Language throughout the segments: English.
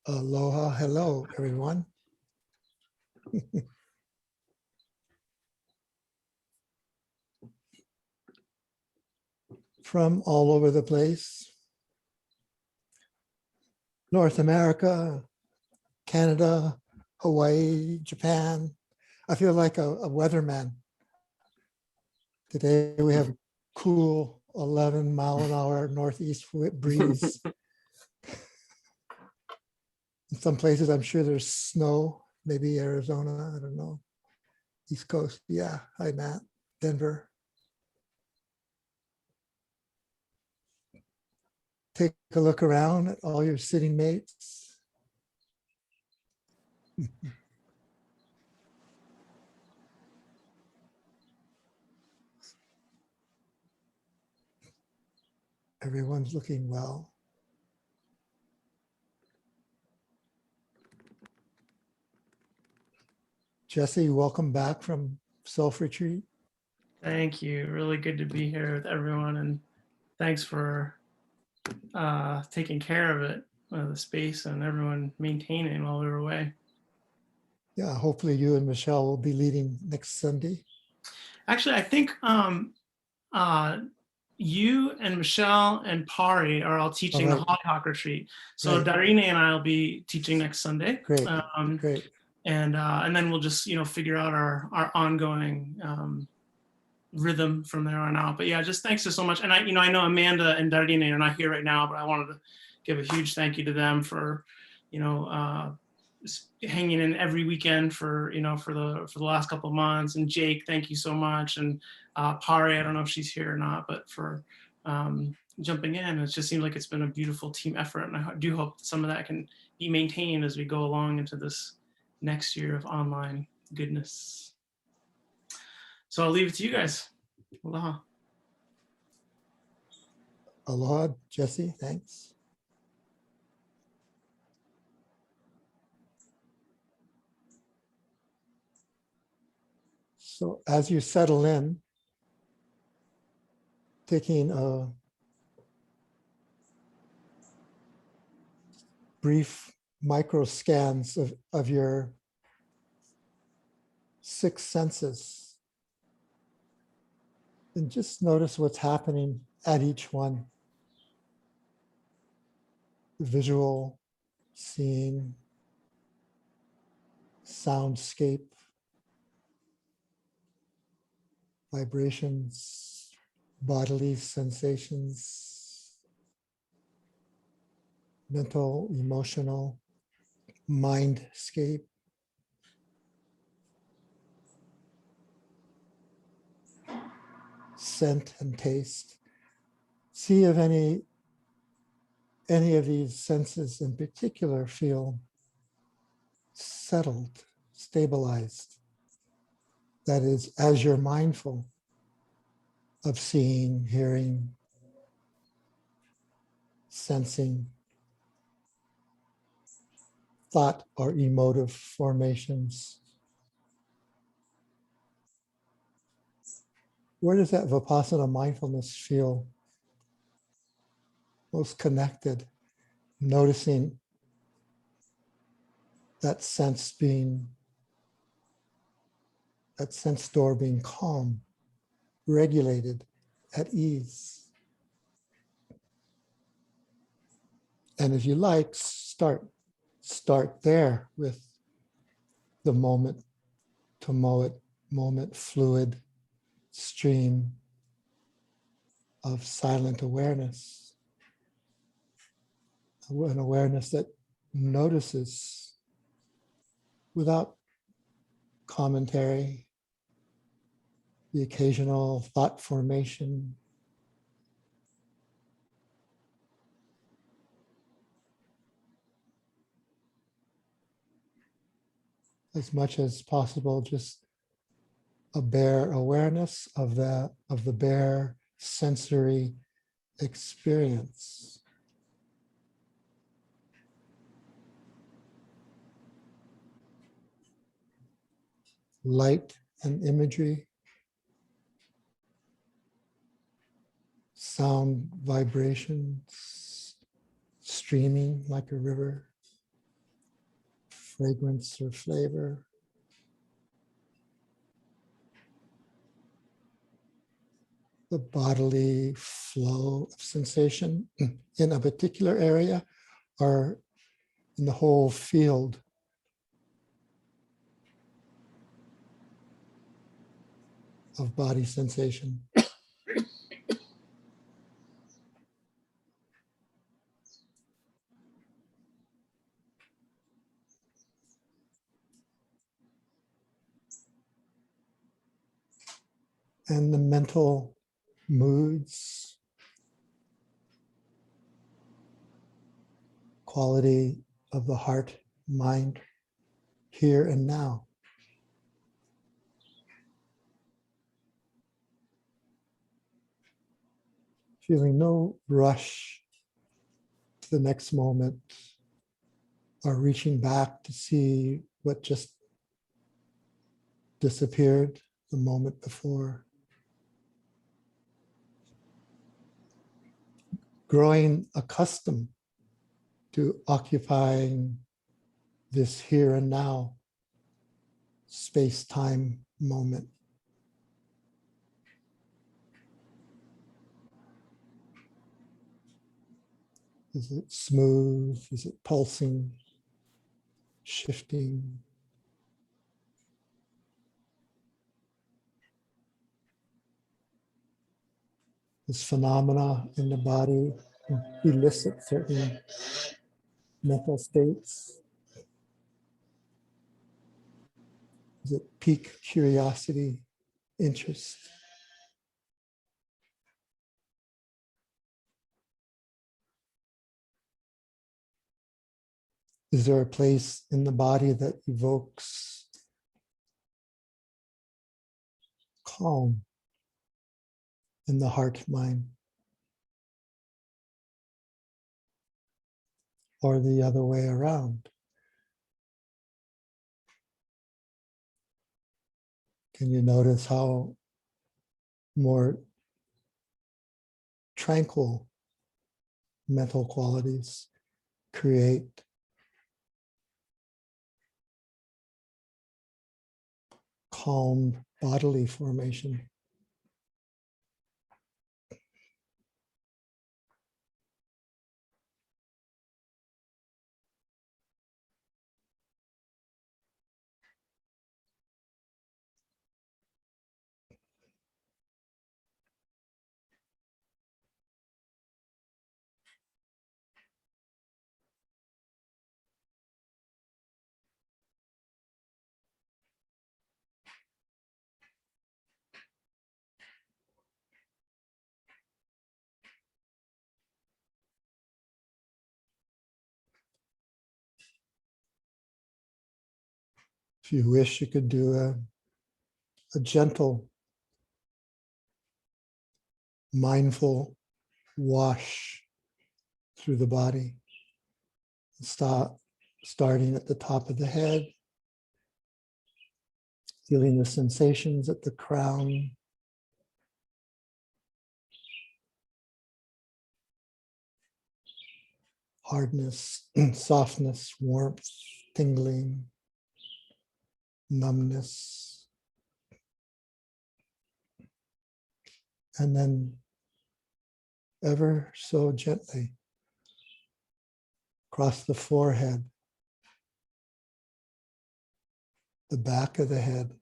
Aloha, hello, everyone. From all over the place, North America, Canada, Hawaii, Japan. I feel like a weatherman. Today we have cool 11-mile-an-hour northeast breeze. In some places, I'm sure there's snow, maybe Arizona, I don't know. East Coast, yeah. Hi, Matt. Denver. Take a look around at all your sitting mates. Everyone's looking well. Jesse, welcome back from self-retreat. Thank you. Really good to be here with everyone, and thanks for taking care of it, the space, and everyone maintaining while we were away. Yeah, hopefully you and Michelle will be leading next Sunday. Actually, I think you and Michelle and Pari are all teaching the Hollyhock retreat. So Darine and I will be teaching next Sunday. Great, great. And then we'll just figure out our ongoing rhythm from there on out. But yeah, just thanks so much. And I know Amanda and Darine are not here right now, but I wanted to give a huge thank you to them for hanging in every weekend for the last couple of months. And Jake, thank you so much. And Pari, I don't know if she's here or not, but for jumping in. It just seems like it's been a beautiful team effort, and I do hope some of that can be maintained as we go along into this next year of online goodness. So I'll leave it to you guys. Aloha. Aloha, Jesse, thanks. So as you settle in, taking a brief micro scans of your 6 senses, and just notice what's happening at each one. Visual, seeing, soundscape, vibrations, bodily sensations, mental, emotional, mindscape. Scent and taste. See if any of these senses in particular feel settled, stabilized. That is, as you're mindful of seeing, hearing, sensing, thought or emotive formations. Where does that Vipassana mindfulness feel most connected? Noticing that sense door being calm, regulated, at ease. And if you like, start there with the moment to moment fluid stream of silent awareness. An awareness that notices without commentary, the occasional thought formation. As much as possible, just a bare awareness of the bare sensory experience. Light and imagery, sound vibrations, streaming like a river. fragrance or flavor. The bodily flow of sensation in a particular area or in the whole field of body sensation. And the mental moods, quality of the heart, mind, here and now. Feeling no rush to the next moment or reaching back to see what just disappeared the moment before. Growing accustomed to occupying this here and now space-time moment. Is it smooth? Is it pulsing, shifting? This phenomena in the body elicit certain mental states. Is it pique curiosity, interest? Is there a place in the body that evokes calm in the heart mind? Or the other way around? Can you notice how more tranquil mental qualities create calm bodily formation? If you wish, you could do a gentle, mindful wash through the body. Starting at the top of the head, feeling the sensations at the crown, hardness, softness, warmth, tingling, numbness. And then ever so gently across the forehead, the back of the head,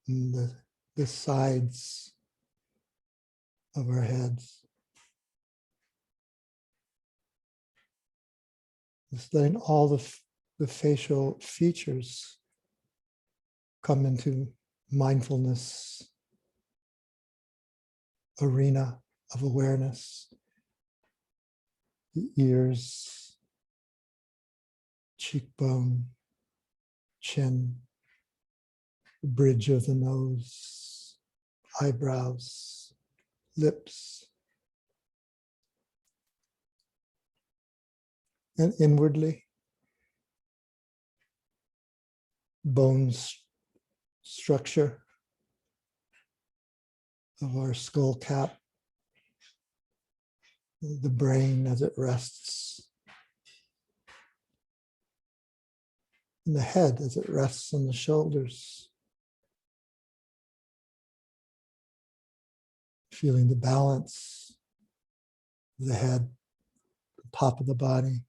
and the sides of our heads. Just letting all the facial features come into mindfulness arena of awareness. The ears, cheekbone, chin, the bridge of the nose, eyebrows, lips, and inwardly, bones structure of our skull cap, the brain as it rests And the head as it rests on the shoulders. Feeling the balance of the head, the top of the body,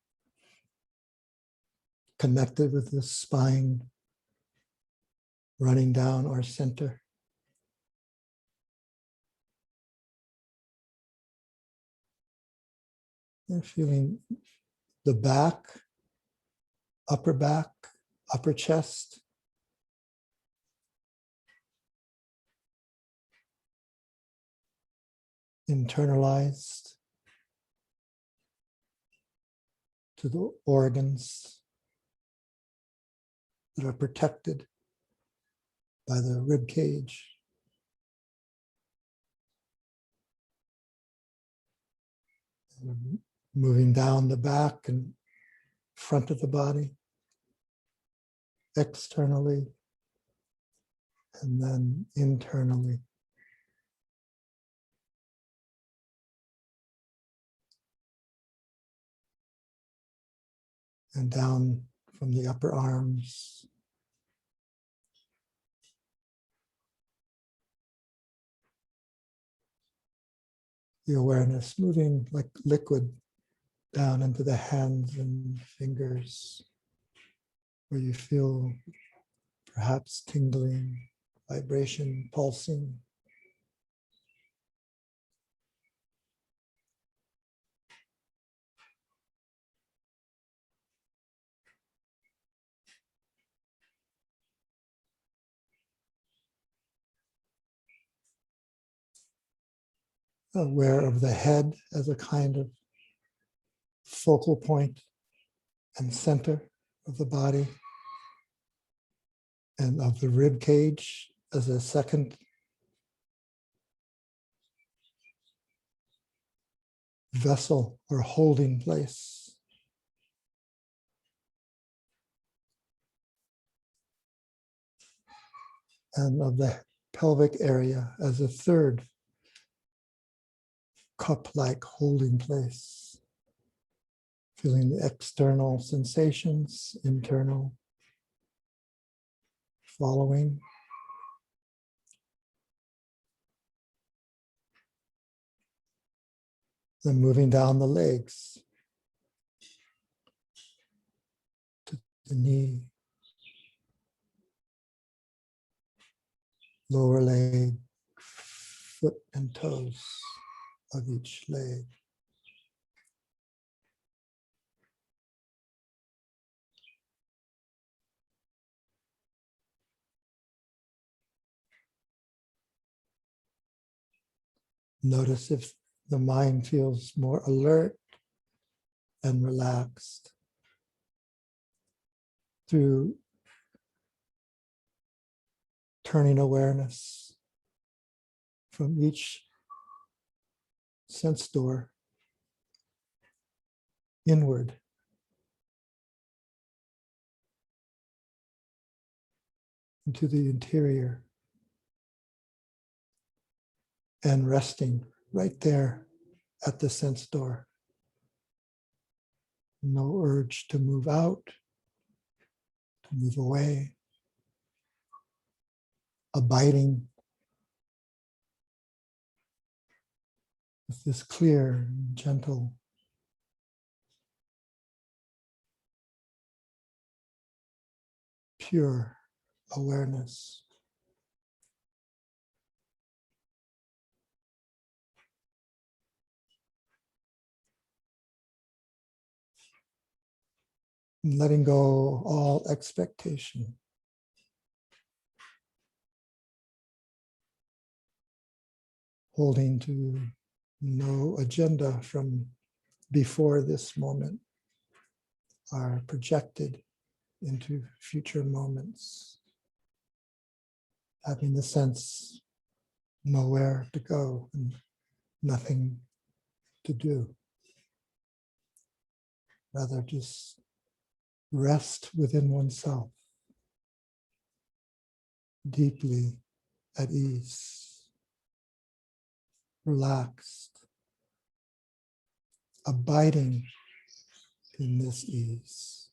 connected with the spine, running down our center. And feeling the back, upper chest. Internalized to the organs that are protected by the rib cage. And moving down the back and front of the body, externally, and then internally. And down from the upper arms. The awareness moving like liquid down into the hands and fingers, where you feel perhaps tingling, vibration, pulsing. Aware of the head as a kind of focal point and center of the body, and of the rib cage as a second vessel or holding place. And of the pelvic area as a third cup-like holding place. Feeling the external sensations, internal, following. Then moving down the legs to the knee, lower leg, foot and toes of each leg. Notice if the mind feels more alert and relaxed through turning awareness from each sense door inward into the interior and resting right there at the sense door. No urge to move out, to move away, abiding with this clear, gentle, pure awareness. Letting go all expectation. Holding to no agenda from before this moment are projected into future moments. Having the sense nowhere to go and nothing to do. Rather just rest within oneself, deeply at ease, relaxed, abiding in this ease.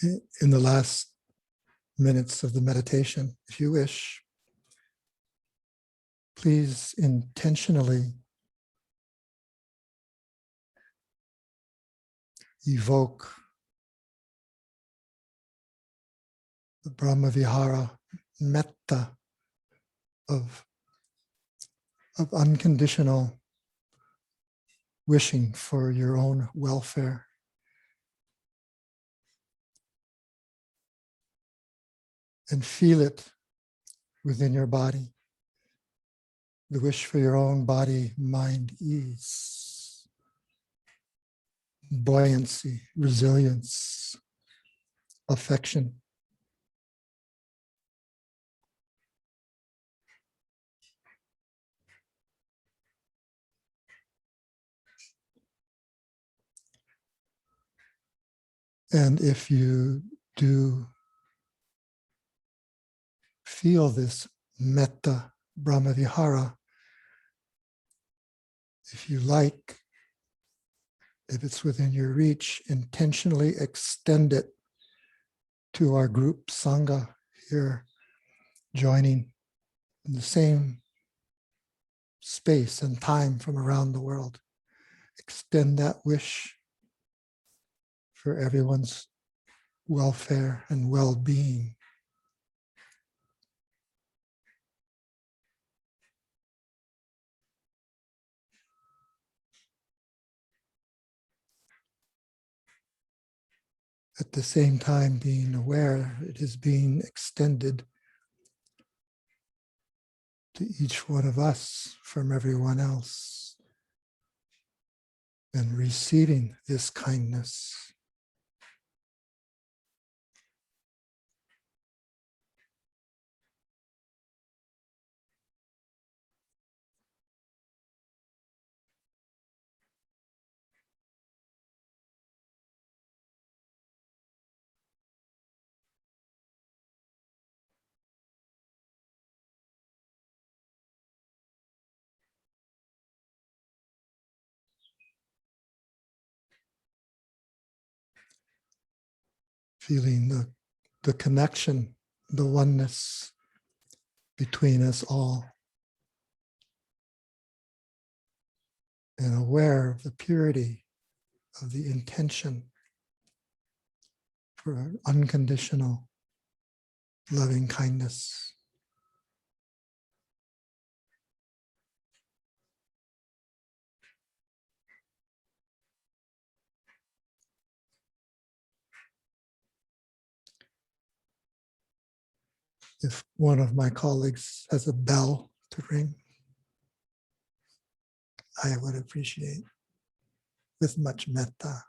In the last minutes of the meditation, if you wish, please intentionally evoke the Brahmavihara metta of unconditional wishing for your own welfare. And feel it within your body, the wish for your own body, mind ease, buoyancy, resilience, affection. And if you do feel this metta Brahmavihara, if you like, if it's within your reach, intentionally extend it to our group Sangha here, joining in the same space and time from around the world. Extend that wish for everyone's welfare and well-being. At the same time, being aware it is being extended to each one of us from everyone else, and receiving this kindness. Feeling the connection, the oneness between us all, and aware of the purity of the intention for unconditional loving kindness. If one of my colleagues has a bell to ring, I would appreciate with much metta.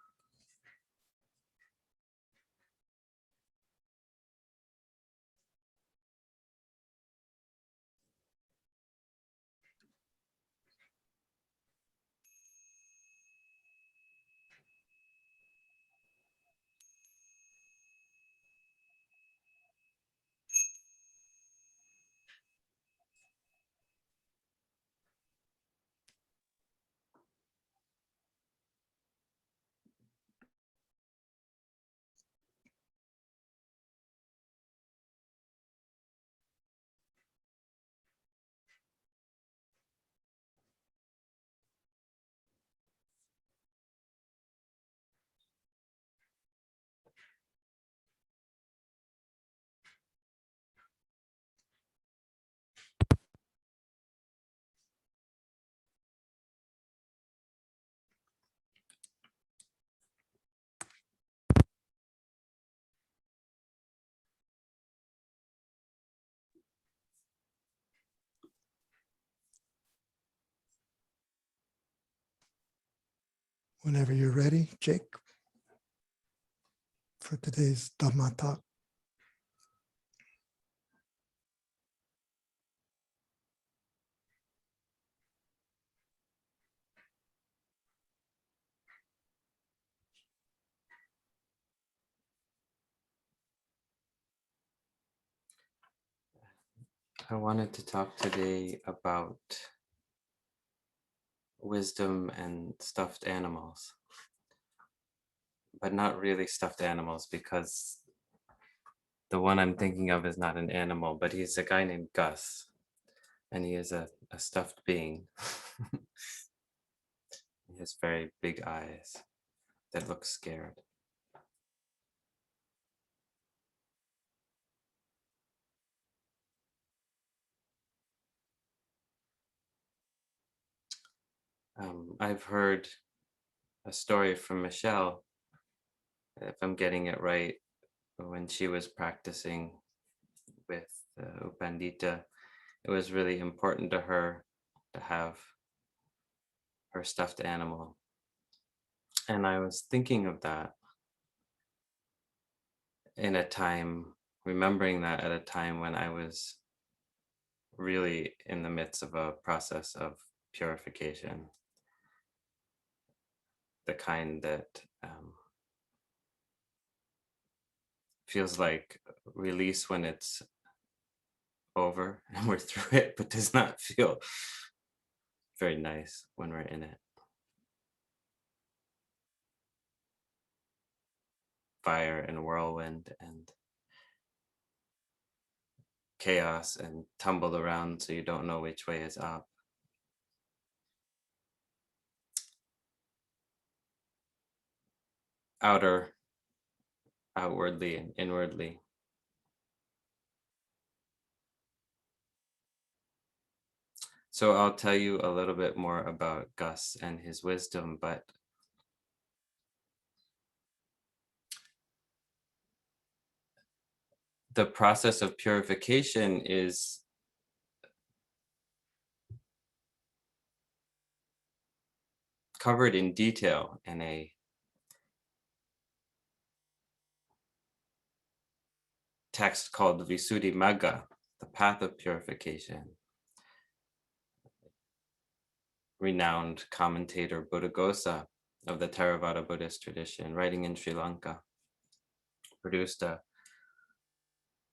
Whenever you're ready, Jake, for today's Dhamma talk. I wanted to talk today about wisdom and stuffed animals, but not really stuffed animals, because The one I'm thinking of is not an animal, but he's a guy named Gus, and he is a stuffed being. He has very big eyes that look scared. I've heard a story from Michelle, if I'm getting it right, when she was practicing with Upandita, it was really important to her to have her stuffed animal. And I was thinking of that in a time, remembering that at a time when I was really in the midst of a process of purification, the kind that feels like release when it's over and we're through it, but does not feel very nice when we're in it. Fire and whirlwind and chaos and tumbled around so you don't know which way is up. Outer, outwardly and inwardly. So I'll tell you a little bit more about Gus and his wisdom, but the process of purification is covered in detail in a text called Visuddhimagga, the path of purification. Renowned commentator Buddhaghosa of the Theravada Buddhist tradition, writing in Sri Lanka, produced a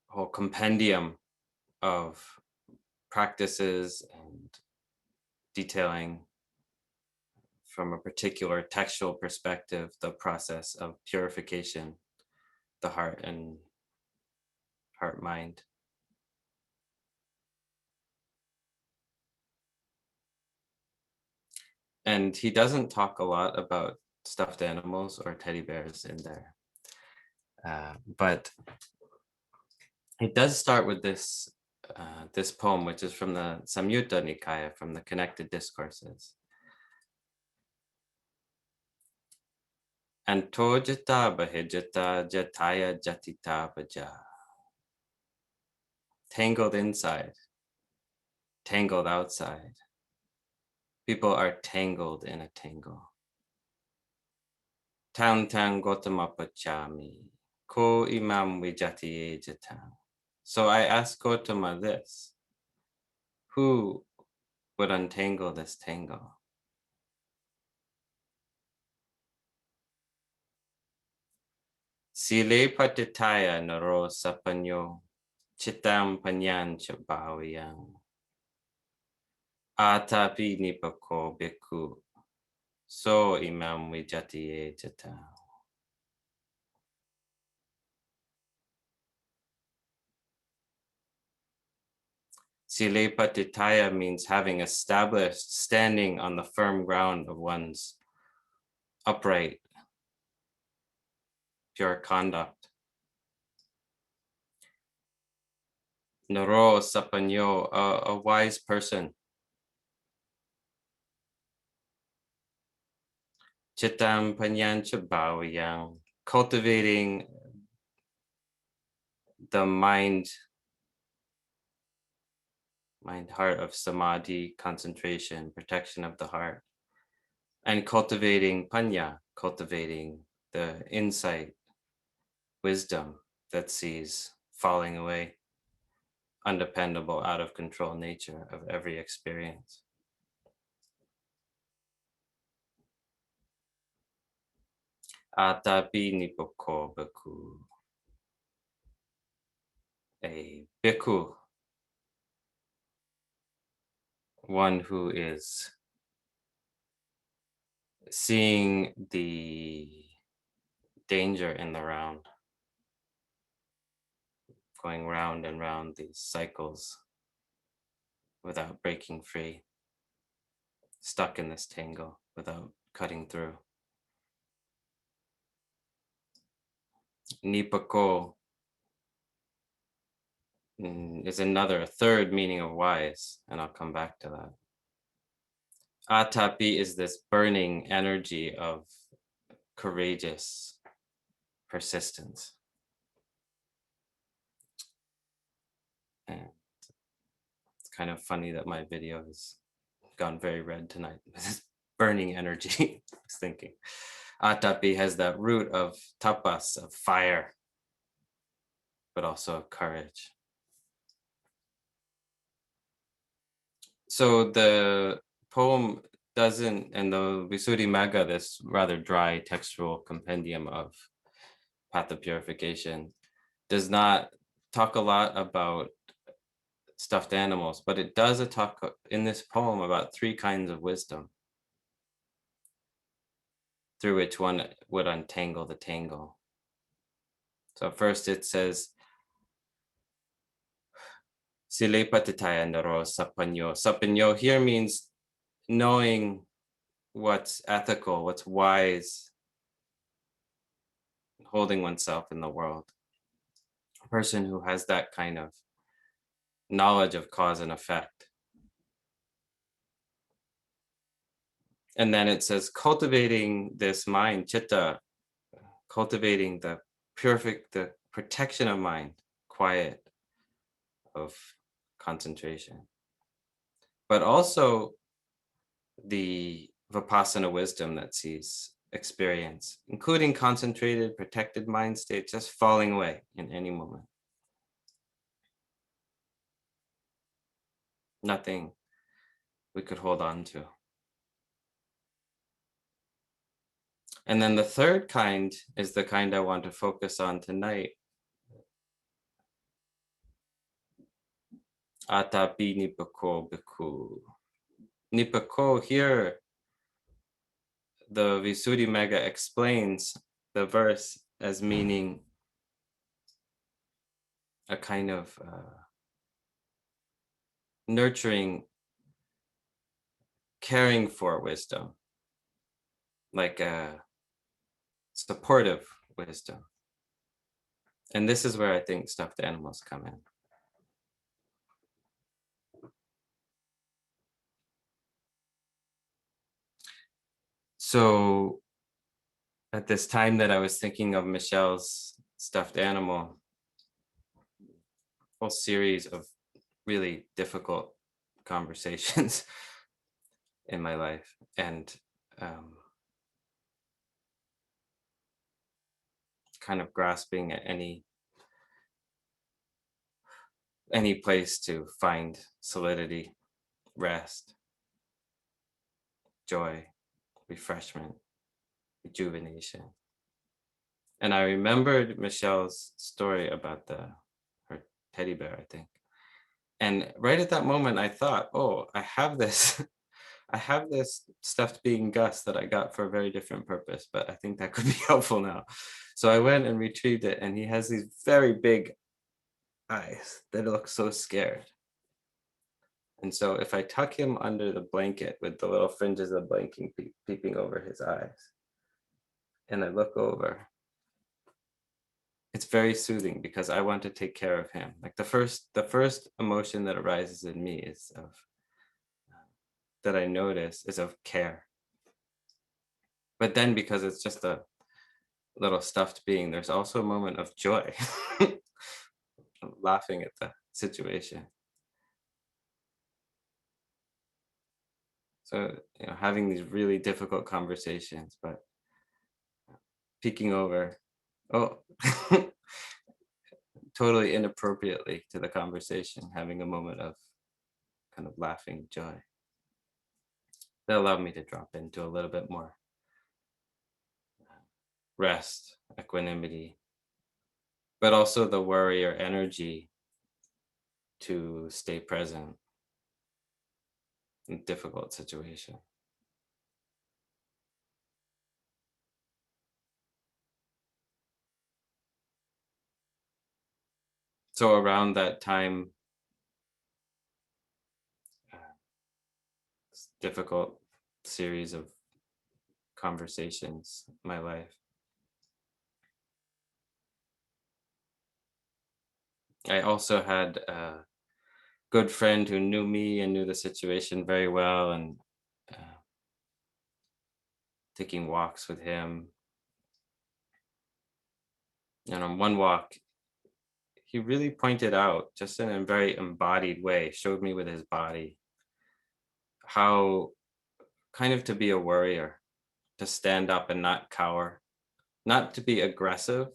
whole compendium of practices and detailing from a particular textual perspective the process of purification, the heart and heart mind. And he doesn't talk a lot about stuffed animals or teddy bears in there. But it does start with this this poem, which is from the Samyutta Nikaya, from the Connected Discourses. Antojata bahijata jataya jatita baja. Tangled inside, tangled outside. People are tangled in a tangle. Tang tang gotama pachami. Ko imam vijatiye jatang. So I asked Gotama this: who would untangle this tangle? Sile patitaya naro sapanyo, chitam panyan chabawiyang. Atapi nipako biku, so imam vijatiye jatang. Sile patitaya means having established, standing on the firm ground of one's upright, pure conduct. Naro sapanyo, a wise person. Chitam panyan chabawiyang, cultivating the mind, heart of samadhi, concentration, protection of the heart, and cultivating panya, cultivating the insight, wisdom that sees falling away, undependable, out of control nature of every experience. Atapi nipoko bhikkhu, a bhikkhu, one who is seeing the danger in the round, going round and round these cycles without breaking free, stuck in this tangle without cutting through. Nipako is another, a third meaning of wise, and I'll come back to that. Atapi is this burning energy of courageous persistence. And it's kind of funny that my video has gone very red tonight. This burning energy, I was thinking. Atapi has that root of tapas, of fire, but also of courage. So the poem doesn't, and the Visuddhimagga, this rather dry textual compendium of path of purification, does not talk a lot about stuffed animals, but it does talk in this poem about three kinds of wisdom through which one would untangle the tangle. So first it says, Silepatitaya naro sapanyo. Sapanyo here means knowing what's ethical, what's wise, holding oneself in the world. A person who has that kind of knowledge of cause and effect. And then it says cultivating this mind, chitta, cultivating the the protection of mind, quiet, of concentration. But also the Vipassana wisdom that sees experience, including concentrated, protected mind state, just falling away in any moment. Nothing we could hold on to. And then the third kind is the kind I want to focus on tonight. Atapi nipako bhikkhu. Nipako here, the Visuddhimagga explains the verse as meaning a kind of nurturing, caring for wisdom, like a supportive wisdom. And this is where I think stuffed animals come in. So at this time that I was thinking of Michelle's stuffed animal, whole series of really difficult conversations in my life, and kind of grasping at any place to find solidity, rest, joy, refreshment, rejuvenation. And I remembered Michelle's story about her teddy bear, I think. And right at that moment, I thought, oh, I have this, I have this stuffed being Gus that I got for a very different purpose, but I think that could be helpful now. So I went and retrieved it, and he has these very big eyes that look so scared. And so if I tuck him under the blanket with the little fringes of blanking peeping over his eyes, and I look over, it's very soothing because I want to take care of him. Like the first emotion that arises in me is of that I notice is of care. But then because it's just a little stuffed being, there's also a moment of joy, laughing at the situation. So, having these really difficult conversations, but peeking over, oh, totally inappropriately to the conversation, having a moment of kind of laughing joy. That allowed me to drop into a little bit more rest, equanimity, but also the warrior energy to stay present in difficult situation. So around that time, difficult series of conversations in my life, I also had a good friend who knew me and knew the situation very well, and uh, taking walks with him. And on one walk, he really pointed out, just in a very embodied way, showed me with his body how kind of to be a warrior, to stand up and not cower, not to be aggressive,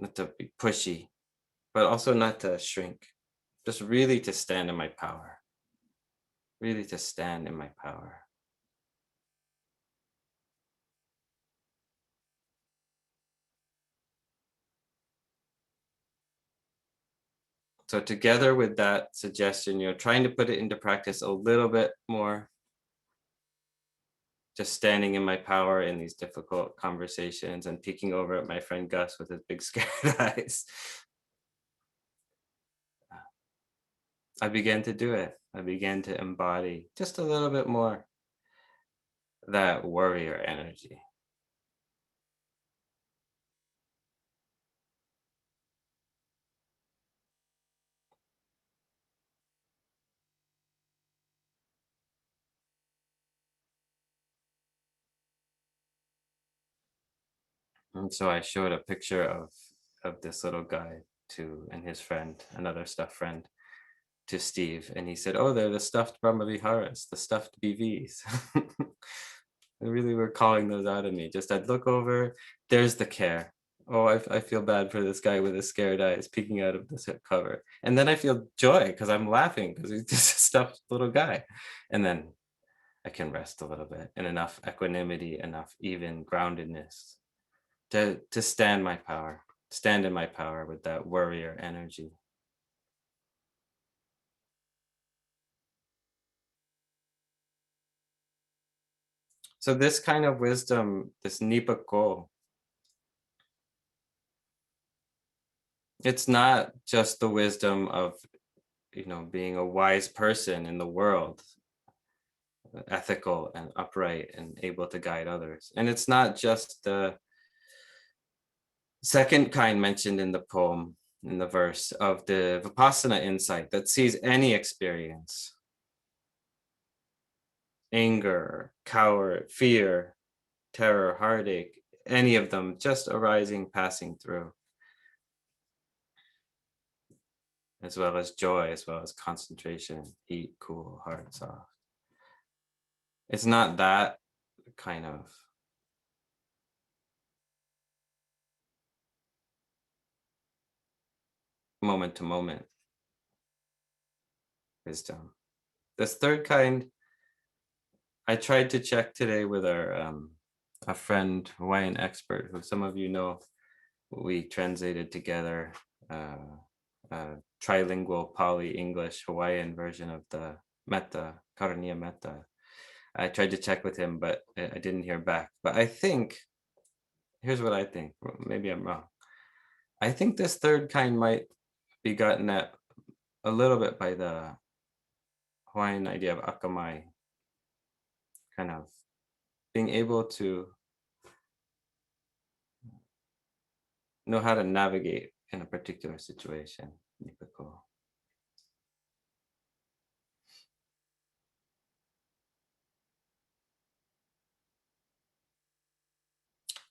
not to be pushy, but also not to shrink, just really to stand in my power, really to stand in my power. So together with that suggestion, trying to put it into practice a little bit more, just standing in my power in these difficult conversations and peeking over at my friend Gus with his big scared eyes. I began to do it. I began to embody just a little bit more that warrior energy. And so I showed a picture of this little guy to and his friend, another stuffed friend, to Steve, and he said, "Oh, they're the stuffed Brahmaviharas, the stuffed BVs." They really were calling those out of me. Just I'd look over, there's the care. Oh, I feel bad for this guy with his scared eyes peeking out of this hip cover. And then I feel joy because I'm laughing because he's just a stuffed little guy. And then I can rest a little bit and enough equanimity, enough even groundedness to stand my power, stand in my power with that warrior energy. So this kind of wisdom, this Nipako, it's not just the wisdom of being a wise person in the world, ethical and upright and able to guide others. And it's not just the second kind mentioned in the poem, in the verse of the Vipassana insight that sees any experience, anger, cower, fear, terror, heartache, any of them just arising, passing through, as well as joy, as well as concentration, heat, cool, hard, soft. It's not that kind of moment to moment wisdom. This third kind, I tried to check today with our a friend, Hawaiian expert, who some of you know. We translated together trilingual Pali English Hawaiian version of the Metta, Karaniya Metta. I tried to check with him, but I didn't hear back. But I think, here's what I think. Maybe I'm wrong. I think this third kind might be gotten at a little bit by the Hawaiian idea of akamai, kind of being able to know how to navigate in a particular situation. Nipako.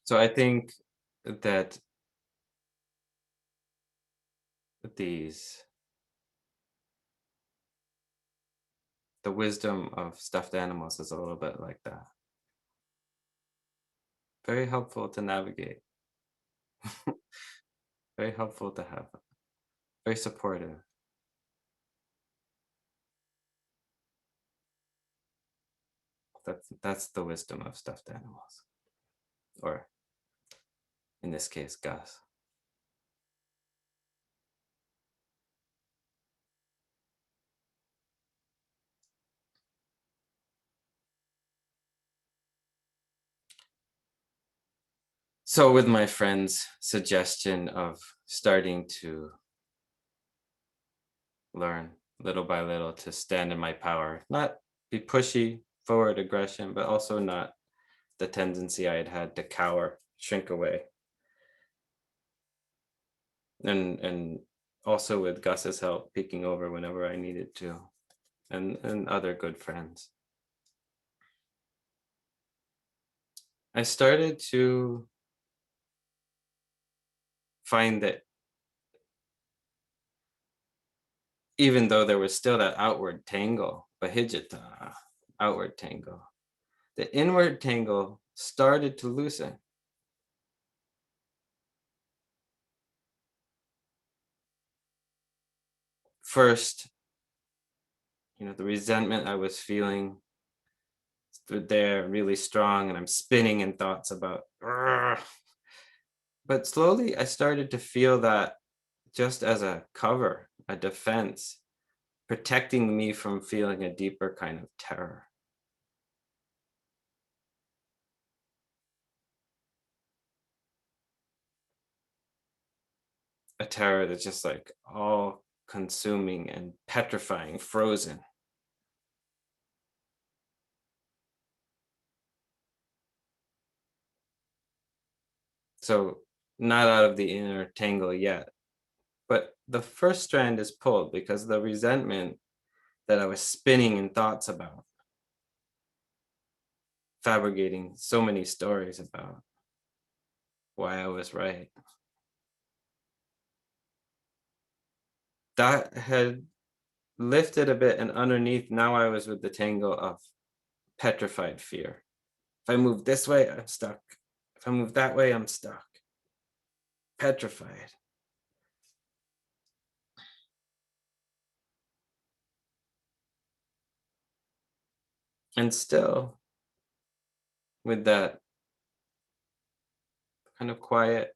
So I think that these the wisdom of stuffed animals is a little bit like that. Very helpful to navigate. Very helpful to have. Very supportive. That's the wisdom of stuffed animals. Or in this case, Gus. So with my friend's suggestion of starting to learn little by little to stand in my power, not be pushy, forward aggression, but also not the tendency I had to cower, shrink away. And also with Gus's help, peeking over whenever I needed to, and other good friends. I started to find that even though there was still that outward tangle, bahijata, outward tangle, the inward tangle started to loosen. First, the resentment I was feeling stood there really strong, and I'm spinning in thoughts about, "Ugh." But slowly I started to feel that just as a cover, a defense, protecting me from feeling a deeper kind of terror. A terror that's just like all consuming and petrifying, frozen. So not out of the inner tangle yet, but the first strand is pulled because the resentment that I was spinning in thoughts about, fabricating so many stories about why I was right. That had lifted a bit, and underneath now I was with the tangle of petrified fear. If I move this way, I'm stuck. If I move that way, I'm stuck. Petrified. And still, with that kind of quiet,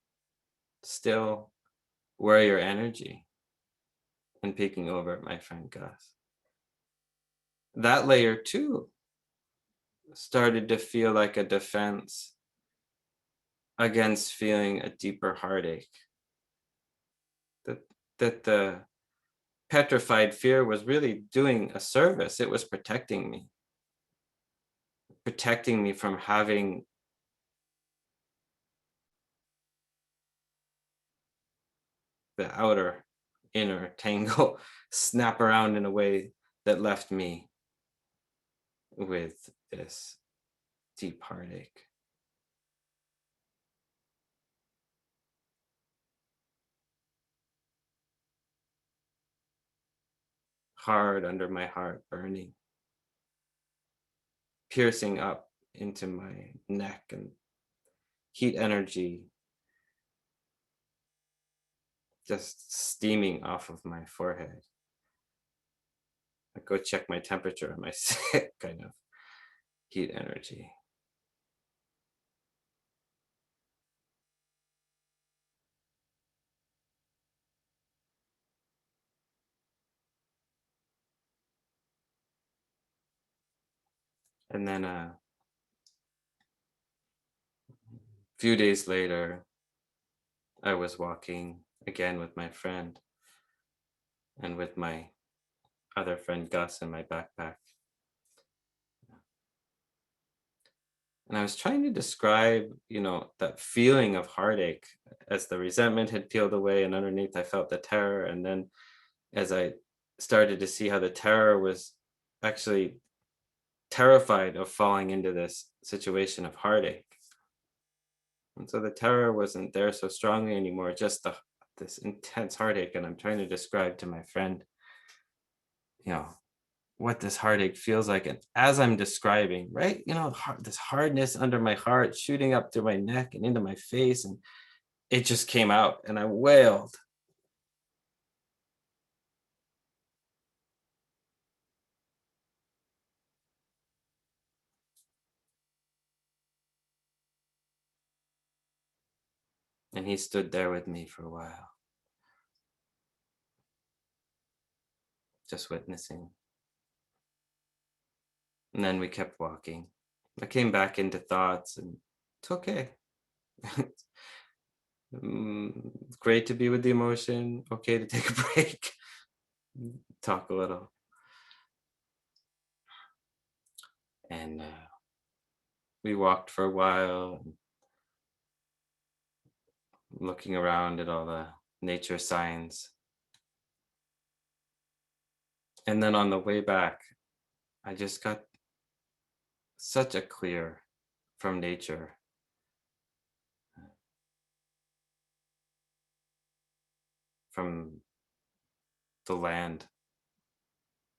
still warrior energy, and peeking over at my friend Gus. That layer too started to feel like a defense against feeling a deeper heartache. That the petrified fear was really doing a service. It was protecting me from having the outer inner tangle snap around in a way that left me with this deep heartache. Hard under my heart, burning, piercing up into my neck, and heat energy just steaming off of my forehead. I go check my temperature, and my sick kind of heat energy. And then a few days later, I was walking again with my friend and with my other friend Gus in my backpack. And I was trying to describe, that feeling of heartache as the resentment had peeled away, and underneath I felt the terror. And then as I started to see how the terror was actually terrified of falling into this situation of heartache. And so the terror wasn't there so strongly anymore, just this intense heartache. And I'm trying to describe to my friend, what this heartache feels like. And as I'm describing, right, this hardness under my heart shooting up through my neck and into my face, and it just came out and I wailed. And he stood there with me for a while, just witnessing. And then we kept walking. I came back into thoughts, and it's okay. Great to be with the emotion. Okay to take a break. Talk a little. And we walked for a while, looking around at all the nature signs. And then on the way back, I just got such a clear from nature, from the land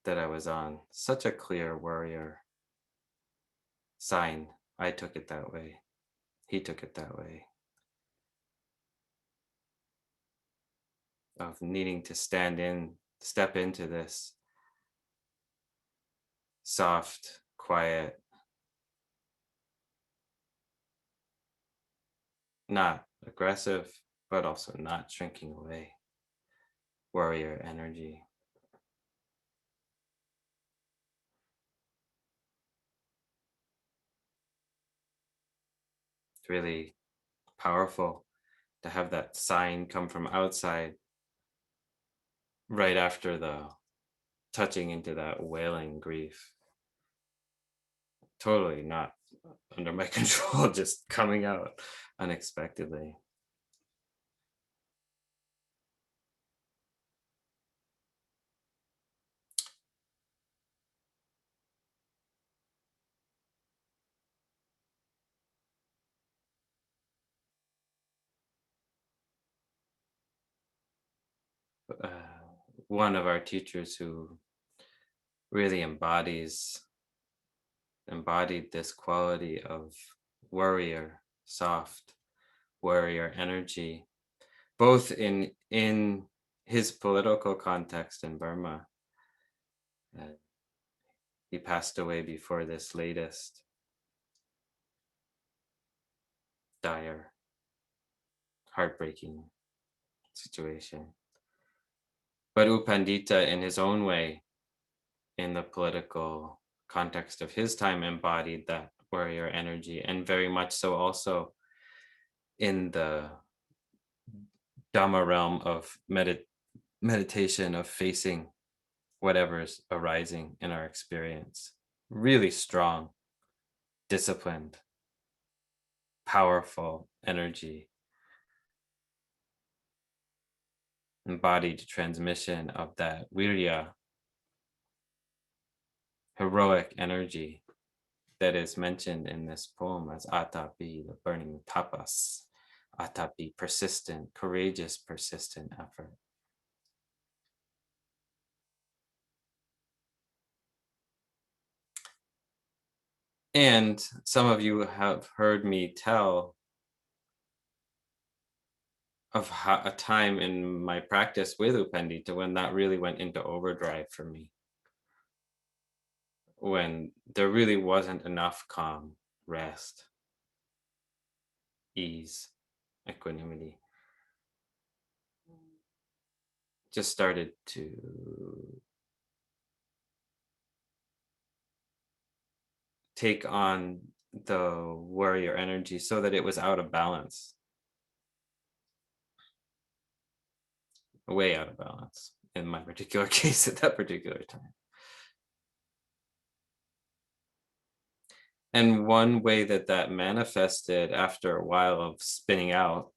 that I was on. Such a clear warrior sign. I took it that way. He took it that way. Of needing to step into this soft, quiet, not aggressive, but also not shrinking away warrior energy. It's really powerful to have that sign come from outside right after the touching into that wailing grief. Totally not under my control, just coming out unexpectedly. Uh, One of our teachers who really embodied this quality of warrior, soft warrior energy, both in his political context in Burma. He passed away before this latest dire, heartbreaking situation. But U Pandita, in his own way, in the political context of his time, embodied that warrior energy, and very much so also in the Dhamma realm of meditation, of facing whatever's arising in our experience. Really strong, disciplined, powerful energy, embodied transmission of that virya, heroic energy that is mentioned in this poem as atapi, the burning tapas. Atapi, persistent, courageous, persistent effort. And some of you have heard me tell of a time in my practice with Upendita when that really went into overdrive for me. When there really wasn't enough calm, rest, ease, equanimity. Just started to take on the warrior energy so that it was out of balance, way out of balance in my particular case at that particular time. And one way that that manifested after a while of spinning out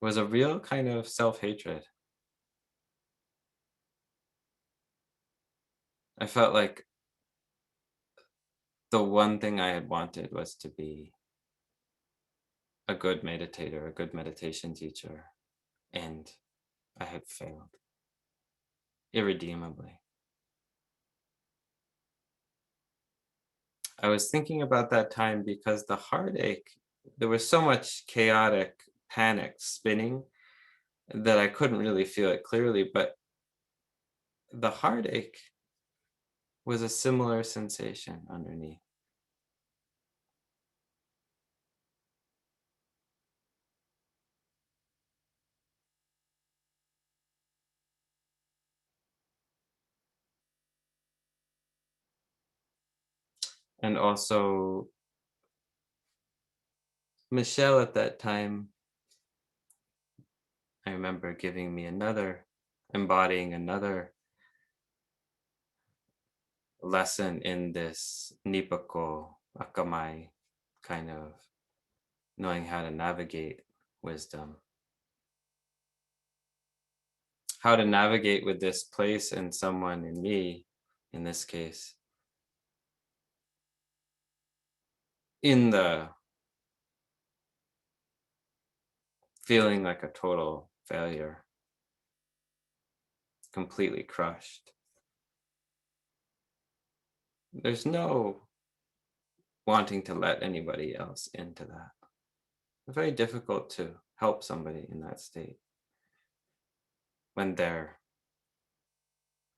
was a real kind of self-hatred. I felt like the one thing I had wanted was to be a good meditator, a good meditation teacher, and I had failed irredeemably. I was thinking about that time because the heartache, there was so much chaotic panic spinning that I couldn't really feel it clearly, but the heartache was a similar sensation underneath. And also Michelle at that time, I remember giving me embodying another lesson in this Nipako Akamai kind of knowing how to navigate wisdom. How to navigate with this place and someone in me, in this case, in the feeling like a total failure, completely crushed. There's no wanting to let anybody else into that. It's very difficult to help somebody in that state when they're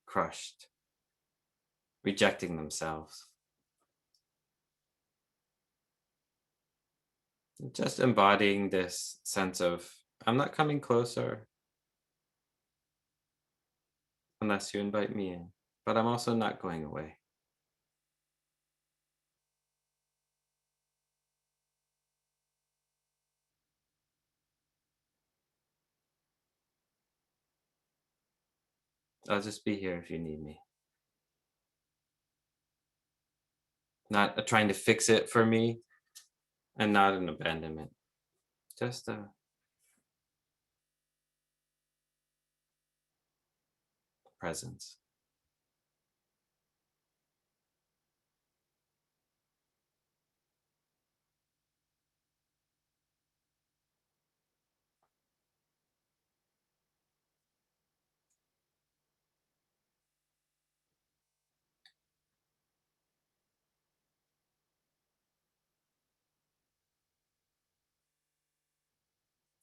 crushed, rejecting themselves. Just embodying this sense of, I'm not coming closer unless you invite me in, but I'm also not going away. I'll just be here if you need me. Not trying to fix it for me and not an abandonment, just a presence.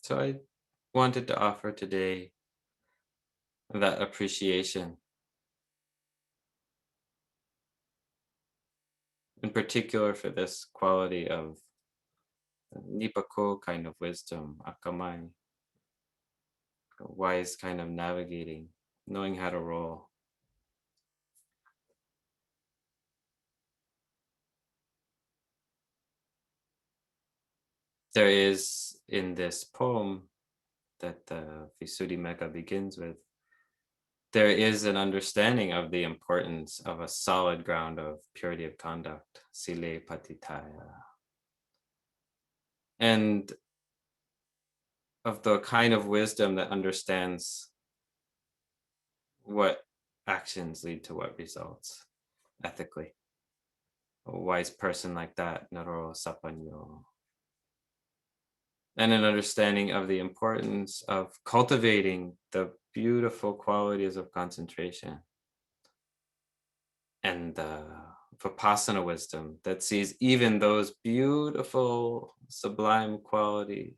So I wanted to offer today that appreciation, in particular for this quality of Nipako kind of wisdom, Akamai, wise kind of navigating, knowing how to roll. There is in this poem that the Visuddhimagga begins with, there is an understanding of the importance of a solid ground of purity of conduct, sile patitaya, and of the kind of wisdom that understands what actions lead to what results ethically. A wise person like that, Naro Sapanyo. And an understanding of the importance of cultivating the beautiful qualities of concentration and the Vipassana wisdom that sees even those beautiful, sublime qualities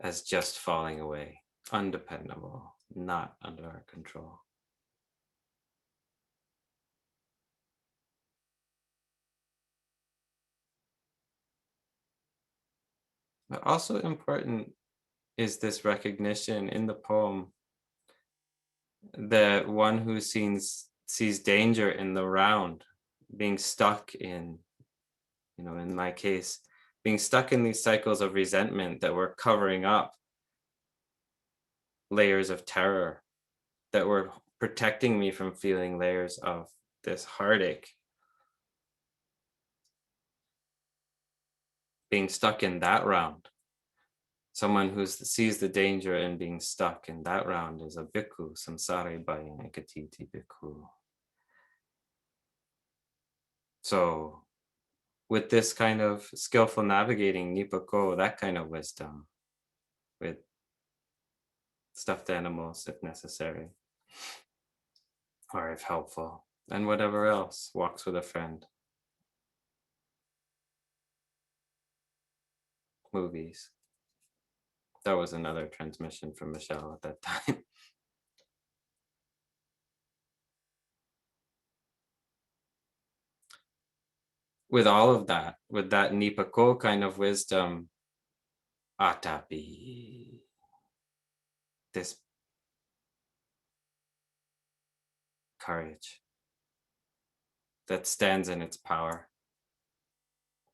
as just falling away, undependable, not under our control. But also important is this recognition in the poem that one who sees danger in the round, being stuck in, in my case, being stuck in these cycles of resentment that were covering up layers of terror, that were protecting me from feeling layers of this heartache. Being stuck in that round, someone who sees the danger in being stuck in that round is a bhikkhu, samsare bayan ekatiti bhikkhu. So with this kind of skillful navigating, Nipako, that kind of wisdom, with stuffed animals if necessary, or if helpful, and whatever else, walks with a friend, movies. That was another transmission from Michelle at that time. With all of that, with that Nipako kind of wisdom, atapi, this courage that stands in its power,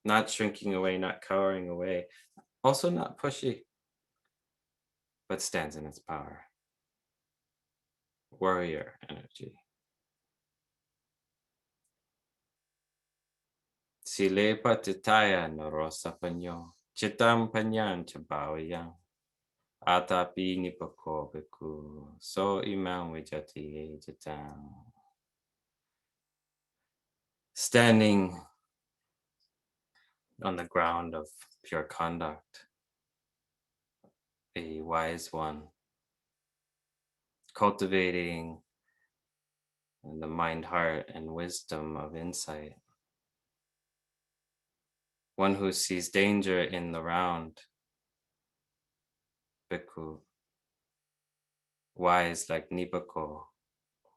not shrinking away, not cowering away, also not pushy, but stands in its power. Warrior energy. Silepa titaya norosa panyo, chitam panyan chabawayang, atapi nipako beku, so imam wijati jitam. Standing on the ground of pure conduct, a wise one, cultivating the mind, heart, and wisdom of insight. One who sees danger in the round, bhikkhu, wise like Nipako,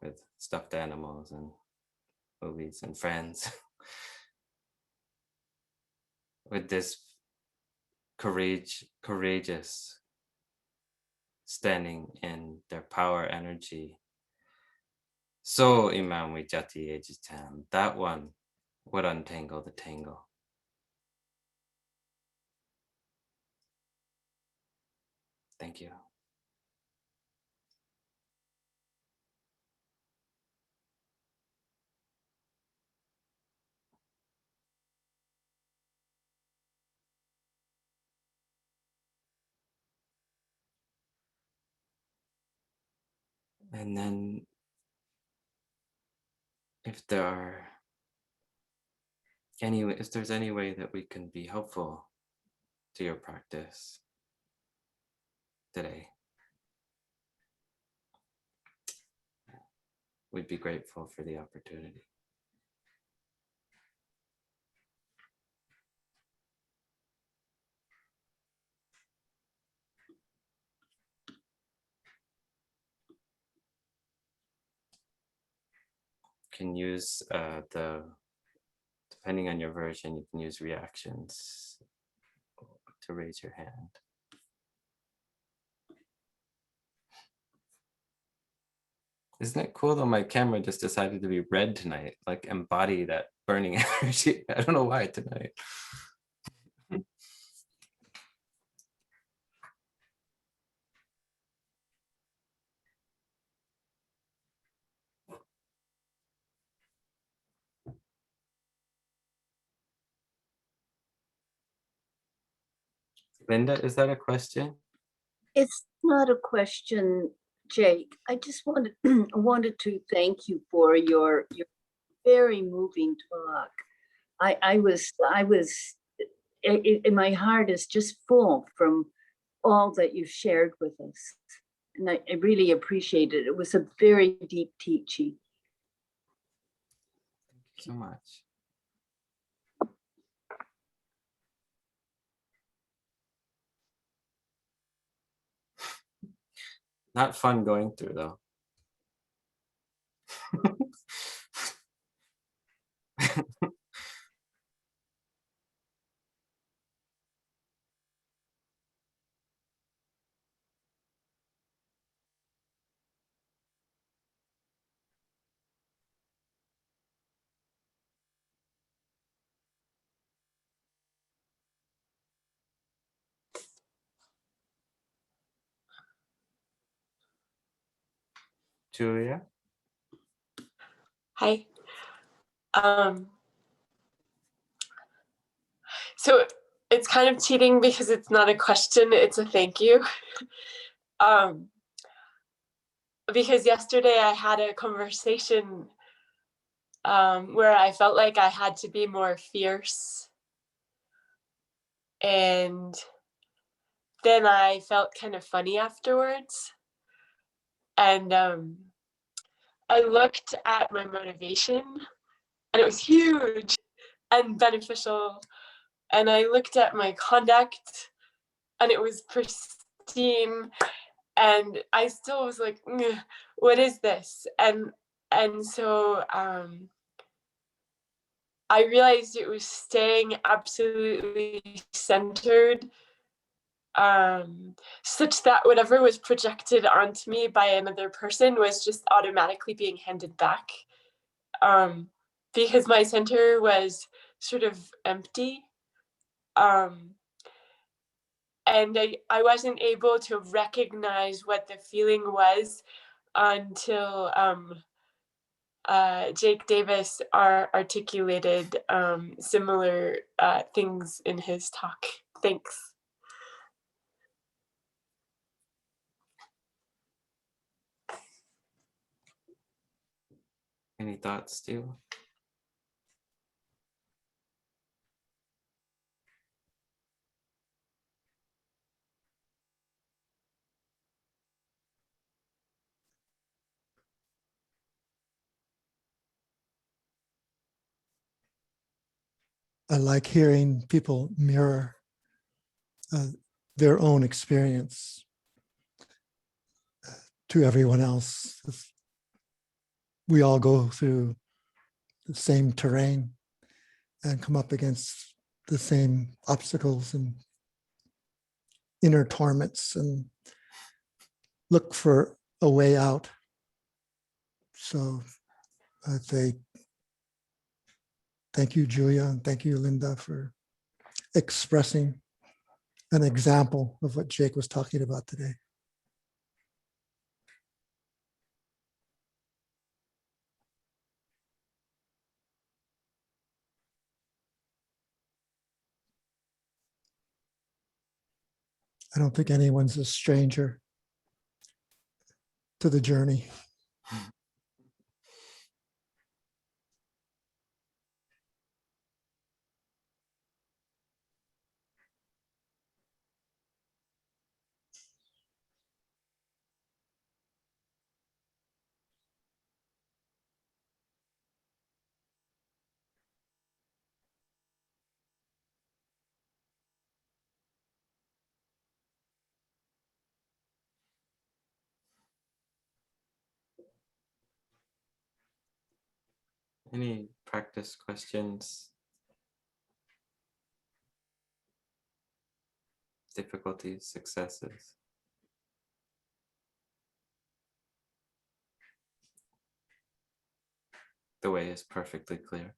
with stuffed animals and movies and friends, with this courageous standing in their power energy. So Imam Wijati Ejitam, that one would untangle the tangle. Thank you. And then if there's any way that we can be helpful to your practice today, we'd be grateful for the opportunity. Can use depending on your version, you can use reactions to raise your hand. Isn't it cool though? My camera just decided to be red tonight, like embody that burning energy. I don't know why tonight. Linda, is that a question? It's not a question, Jake. I just wanted to thank you for your very moving talk. I was my heart is just full from all that you shared with us, and I really appreciate it. It was a very deep teaching. Thank you so much. Not fun going through though. Julia? Hi. So it's kind of cheating because it's not a question, it's a thank you. Because yesterday I had a conversation where I felt like I had to be more fierce. And then I felt kind of funny afterwards. And I looked at my motivation and it was huge and beneficial. And I looked at my conduct and it was pristine. And I still was like, what is this? And so I realized it was staying absolutely centered, such that whatever was projected onto me by another person was just automatically being handed back, because my center was sort of empty. And I wasn't able to recognize what the feeling was until Jake Davis articulated similar things in his talk. Thanks. Any thoughts, Steve? I like hearing people mirror their own experience to everyone else. We all go through the same terrain and come up against the same obstacles and inner torments and look for a way out. So I'd say thank you, Julia, and thank you, Linda, for expressing an example of what Jake was talking about today. I don't think anyone's a stranger to the journey. Any practice questions? Difficulties, successes? The way is perfectly clear.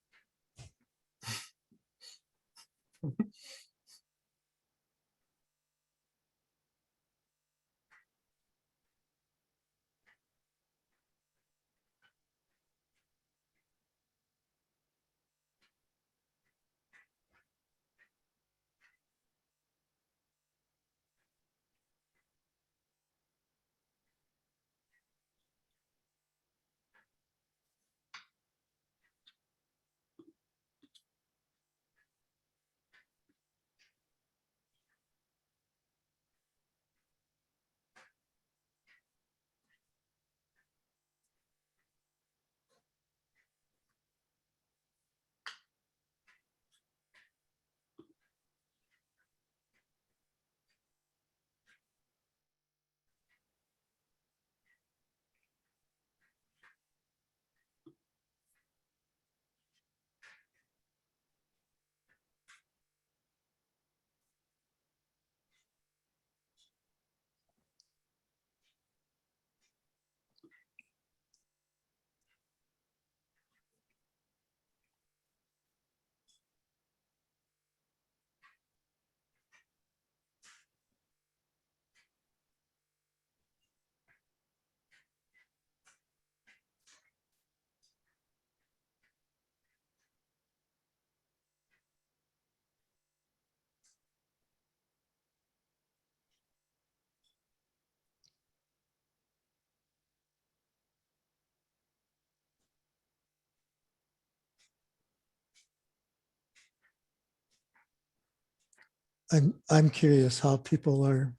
I'm curious how people are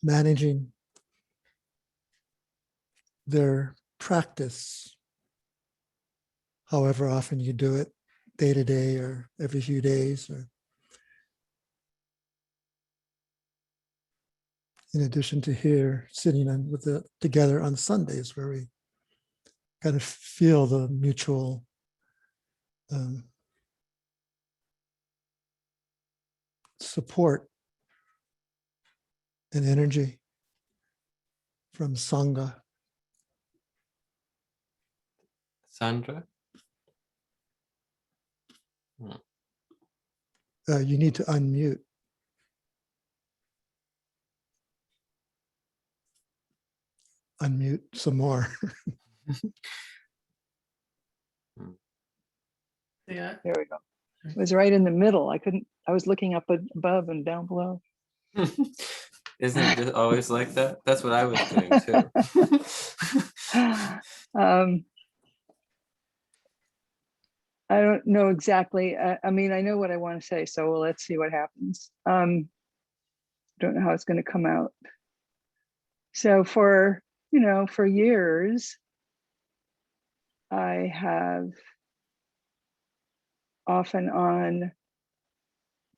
managing their practice, however often you do it, day to day or every few days, or in addition to here sitting together on Sundays where we kind of feel the mutual support and energy from Sangha. Sandra? You need to unmute. Unmute some more. Yeah. There we go. It was right in the middle. I was looking up above and down below. Isn't it always like that? That's what I was doing too. I don't know exactly. I mean, I know what I want to say, so let's see what happens. Don't know how it's going to come out. So for years, I have off and on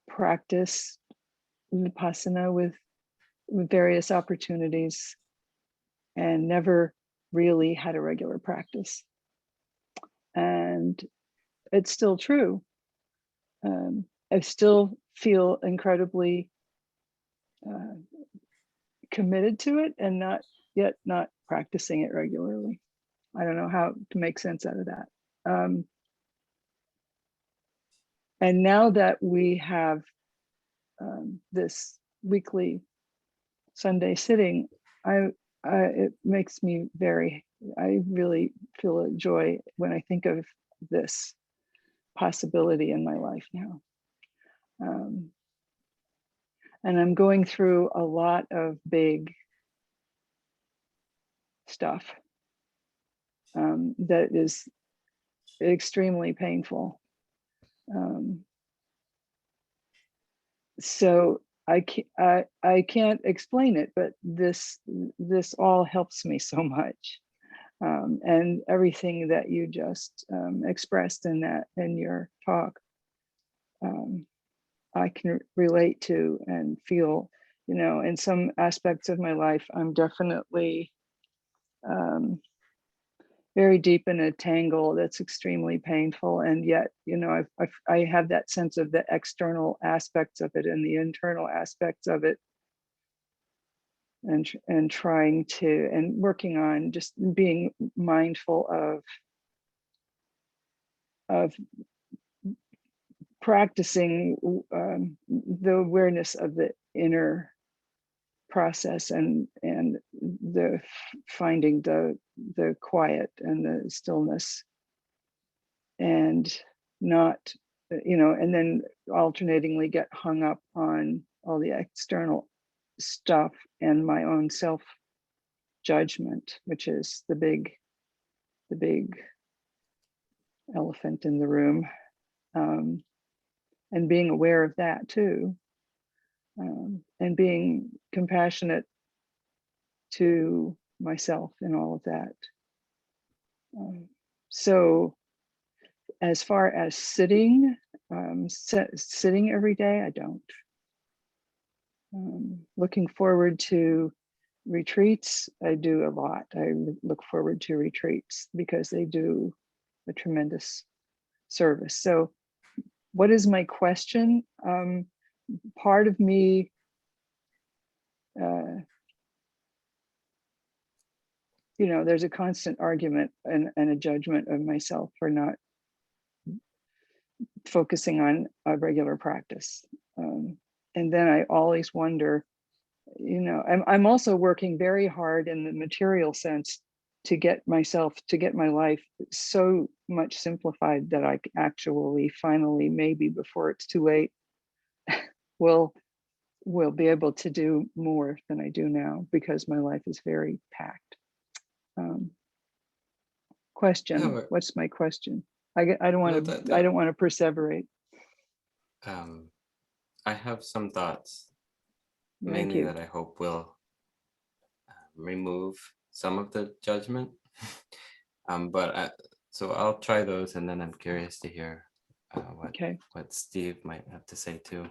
practiced Vipassana with various opportunities and never really had a regular practice. And it's still true. I still feel incredibly committed to it and not practicing it regularly. I don't know how to make sense out of that. And now that we have this weekly Sunday sitting, it makes me I really feel a joy when I think of this possibility in my life now. And I'm going through a lot of big stuff that is extremely painful. So I can't explain it, but this all helps me so much. And everything that you just expressed in your talk, I can relate to and feel, in some aspects of my life, I'm definitely very deep in a tangle that's extremely painful. And yet, I have that sense of the external aspects of it and the internal aspects of it. And trying to, and working on just being mindful of practicing the awareness of the inner process and the finding the quiet and the stillness, and not, and then alternatingly get hung up on all the external stuff and my own self judgment, which is the big elephant in the room, and being aware of that too, and being compassionate to myself in all of that. So as far as sitting every day, I don't. Looking forward to retreats, I do a lot. I look forward to retreats because they do a tremendous service. So what is my question? Part of me, there's a constant argument and a judgment of myself for not focusing on a regular practice. And then I always wonder, I'm also working very hard in the material sense to get my life so much simplified that I actually finally, maybe before it's too late, will be able to do more than I do now, because my life is very packed. Question, what's my question? I don't want to perseverate. I have some thoughts, Thank mainly you. that I hope will remove some of the judgment. So I'll try those, and then I'm curious to hear what Steve might have to say too.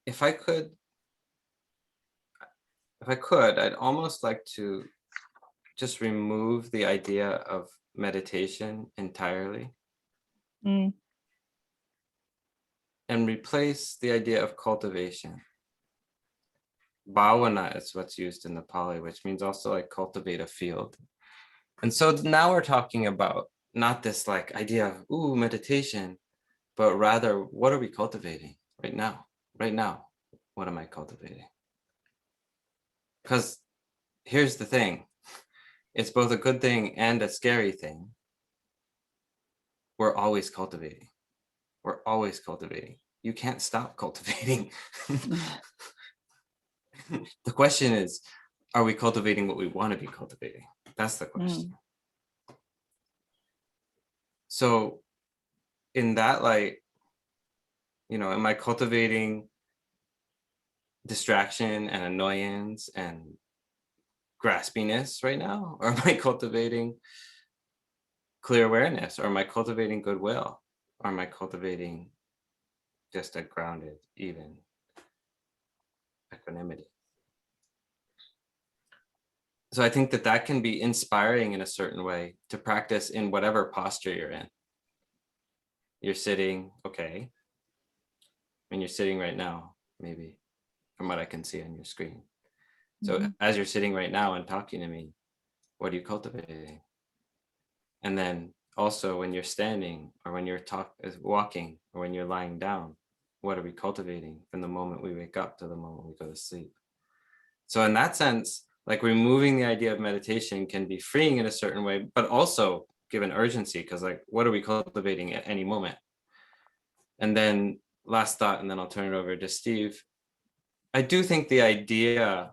If I could, I'd almost like to just remove the idea of meditation entirely. Mm. And replace the idea of cultivation. Bhavana is what's used in the Pali, which means also like cultivate a field. And so now we're talking about not this like idea of, ooh, meditation, but rather, what are we cultivating right now? Right now, what am I cultivating? Because here's the thing, it's both a good thing and a scary thing. We're always cultivating. We're always cultivating. You can't stop cultivating. The question is, are we cultivating what we want to be cultivating? That's the question. So in that light, am I cultivating distraction and annoyance and graspiness right now? Or am I cultivating clear awareness? Or am I cultivating goodwill? Or am I cultivating just a grounded, even equanimity? So I think that that can be inspiring in a certain way to practice in whatever posture you're in. You're sitting, okay. And you're sitting right now, maybe, from what I can see on your screen. So as you're sitting right now and talking to me, what are you cultivating? And then also when you're standing, or when you're walking, or when you're lying down, what are we cultivating from the moment we wake up to the moment we go to sleep? So in that sense, like, removing the idea of meditation can be freeing in a certain way, but also give an urgency, because like, what are we cultivating at any moment? And then last thought, and then I'll turn it over to Steve. I do think the idea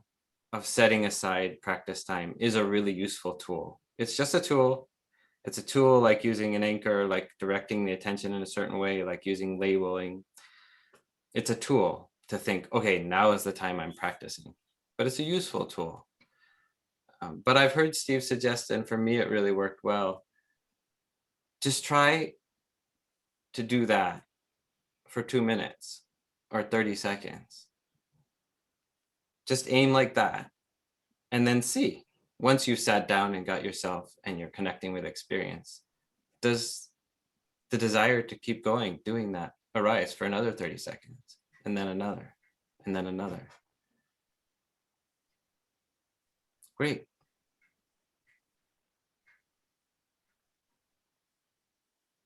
of setting aside practice time is a really useful tool. It's just a tool. It's a tool like using an anchor, like directing the attention in a certain way, like using labeling. It's a tool to think, okay, now is the time I'm practicing. But it's a useful tool. But I've heard Steve suggest, and for me, it really worked well. Just try to do that for 2 minutes or 30 seconds. Just aim like that, and then see, once you've sat down and got yourself and you're connecting with experience, does the desire to keep going doing that arise for another 30 seconds, and then another, and then another. Great.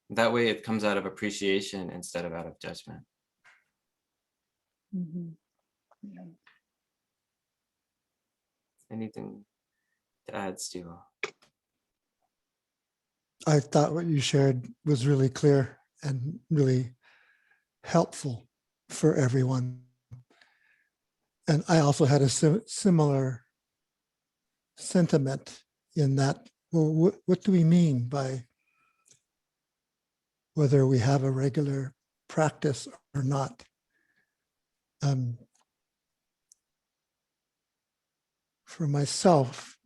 That way it comes out of appreciation instead of out of judgment. Yeah. Anything to add, Steve? I thought what you shared was really clear and really helpful for everyone. And I also had a similar sentiment in that, well, what do we mean by whether we have a regular practice or not? For myself,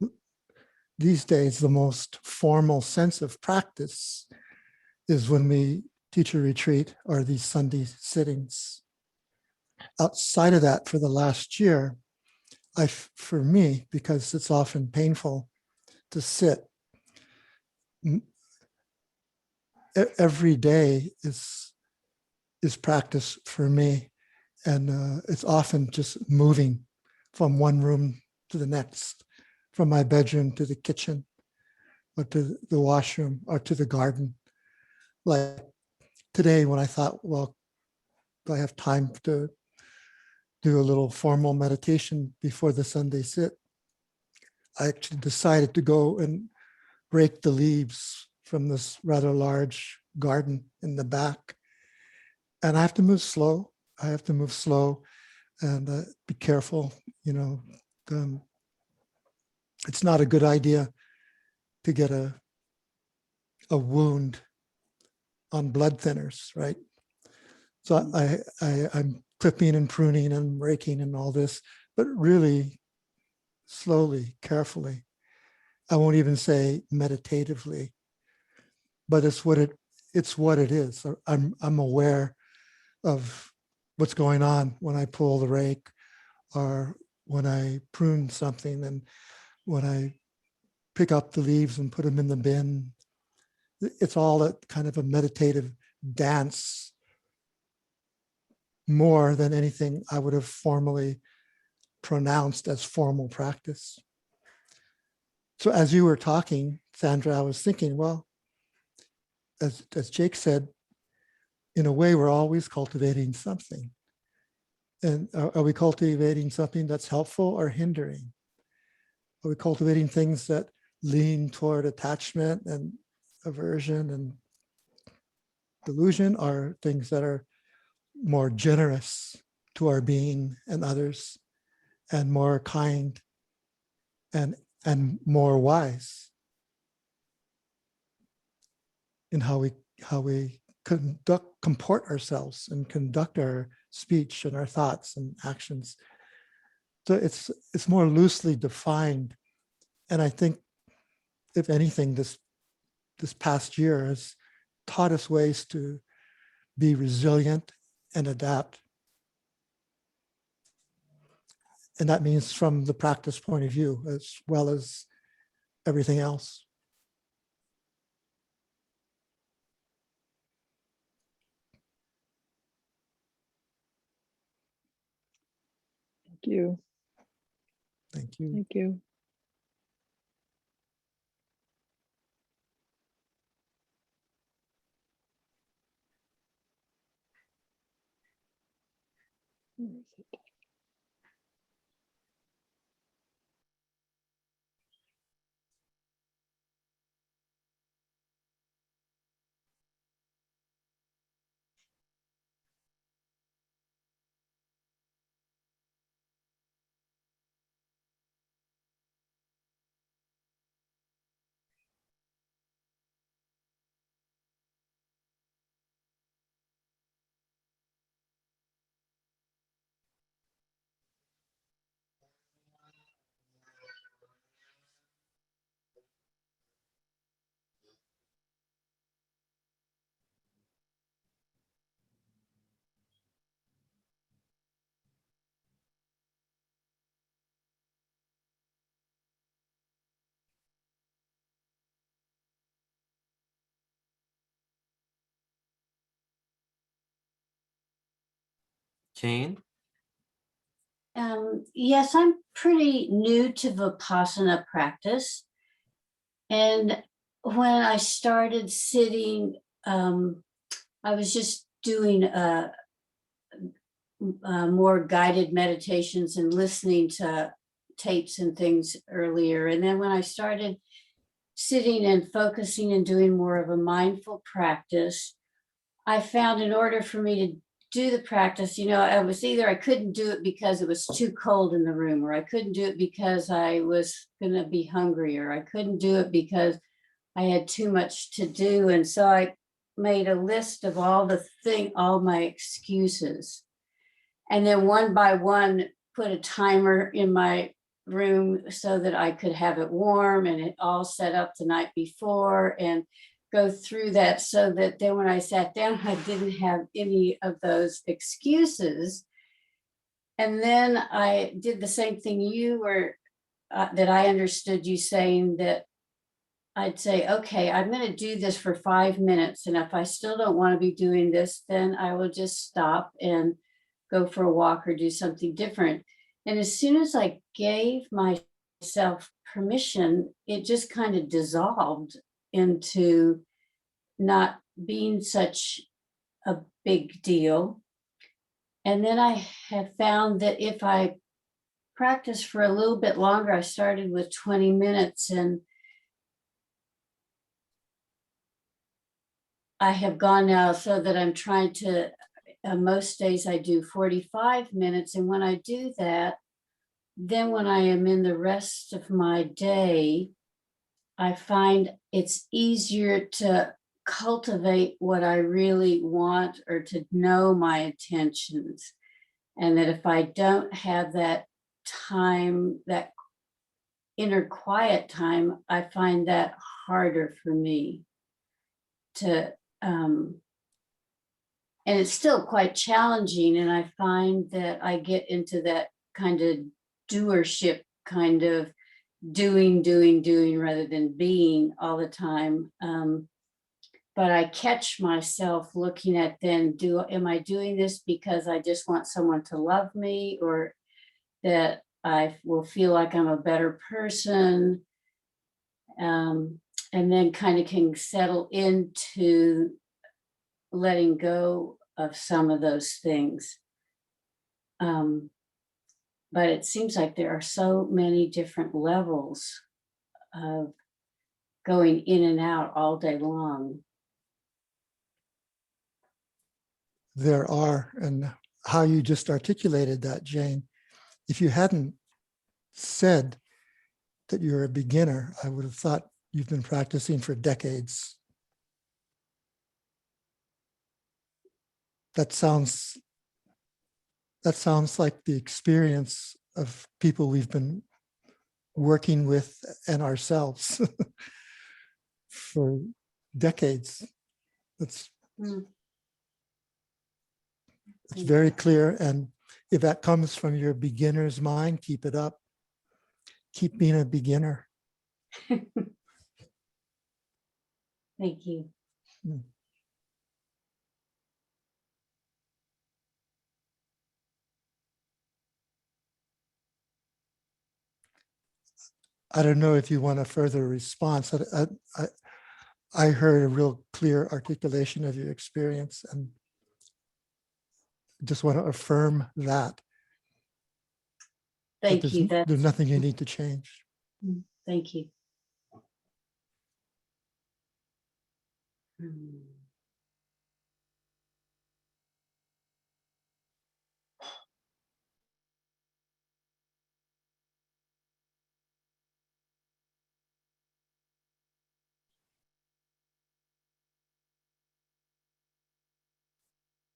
these days, the most formal sense of practice is when we teach a retreat or these Sunday sittings. Outside of that, for the last year, for me, because it's often painful to sit, every day is practice for me. And it's often just moving from one room to the next, from my bedroom to the kitchen, or to the washroom, or to the garden. Like today, when I thought, well, do I have time to do a little formal meditation before the Sunday sit? I actually decided to go and rake the leaves from this rather large garden in the back. And I have to move slow. I have to move slow and be careful. It's not a good idea to get a wound on blood thinners, right? So I'm clipping and pruning and raking and all this, but really slowly, carefully. I won't even say meditatively, but it's what it is. I'm aware of what's going on when I pull the rake, or when I prune something, and when I pick up the leaves and put them in the bin. It's all a kind of a meditative dance, more than anything I would have formally pronounced as formal practice. So as you were talking, Sandra, I was thinking, well, as Jake said, in a way, we're always cultivating something. And are we cultivating something that's helpful or hindering? Are we cultivating things that lean toward attachment and aversion and delusion, or things that are more generous to our being and others, and more kind and more wise in how we comport ourselves and conduct our speech and our thoughts and actions. So it's more loosely defined. And I think, if anything, this past year has taught us ways to be resilient and adapt. And that means from the practice point of view, as well as everything else. Thank you. Thank you. Thank you. Where is it? Jane? Yes, I'm pretty new to Vipassana practice. And when I started sitting, I was just doing more guided meditations and listening to tapes and things earlier. And then when I started sitting and focusing and doing more of a mindful practice, I found in order for me to do the practice, I was either I couldn't do it because it was too cold in the room, or I couldn't do it because I was going to be hungry, or I couldn't do it because I had too much to do. And so I made a list of all my excuses. And then one by one, put a timer in my room so that I could have it warm and it all set up the night before, and go through that so that then when I sat down, I didn't have any of those excuses. And then I did the same thing you were, that I understood you saying, that I'd say, okay, I'm going to do this for 5 minutes. And if I still don't want to be doing this, then I will just stop and go for a walk or do something different. And as soon as I gave myself permission, it just kind of dissolved into not being such a big deal. And then I have found that if I practice for a little bit longer, I started with 20 minutes, and I have gone now so that I'm trying to, most days I do 45 minutes. And when I do that, then when I am in the rest of my day, I find it's easier to cultivate what I really want, or to know my intentions. And that if I don't have that time, that inner quiet time, I find that harder for me to, and it's still quite challenging. And I find that I get into that kind of doership, kind of doing rather than being all the time. But I catch myself looking at then, am I doing this because I just want someone to love me, or that I will feel like I'm a better person? and then kind of can settle into letting go of some of those things. But it seems like there are so many different levels of going in and out all day long. There are, and how you just articulated that, Jane, if you hadn't said that you're a beginner, I would have thought you've been practicing for decades. That sounds like the experience of people we've been working with and ourselves for decades. It's very clear. And if that comes from your beginner's mind, keep it up. Keep being a beginner. Thank you. I don't know if you want a further response. I heard a real clear articulation of your experience and just want to affirm that. Thank you. There's nothing you need to change. Thank you.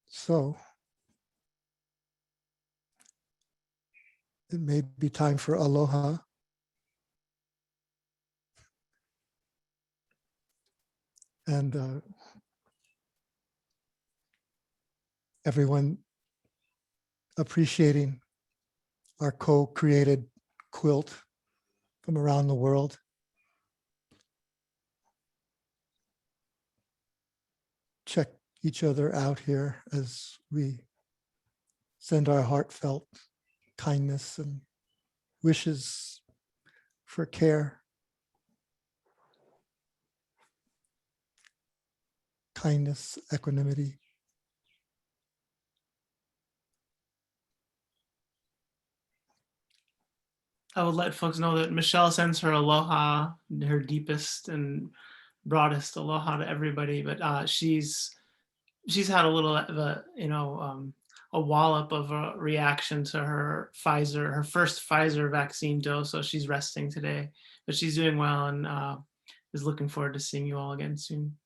So it may be time for aloha. And everyone appreciating our co-created quilt from around the world. Check each other out here as we send our heartfelt kindness and wishes for care, kindness, equanimity. I would let folks know that Michelle sends her aloha, her deepest and broadest aloha to everybody. But she's had a little of a wallop of a reaction to her first Pfizer vaccine dose. So she's resting today, but she's doing well and is looking forward to seeing you all again soon.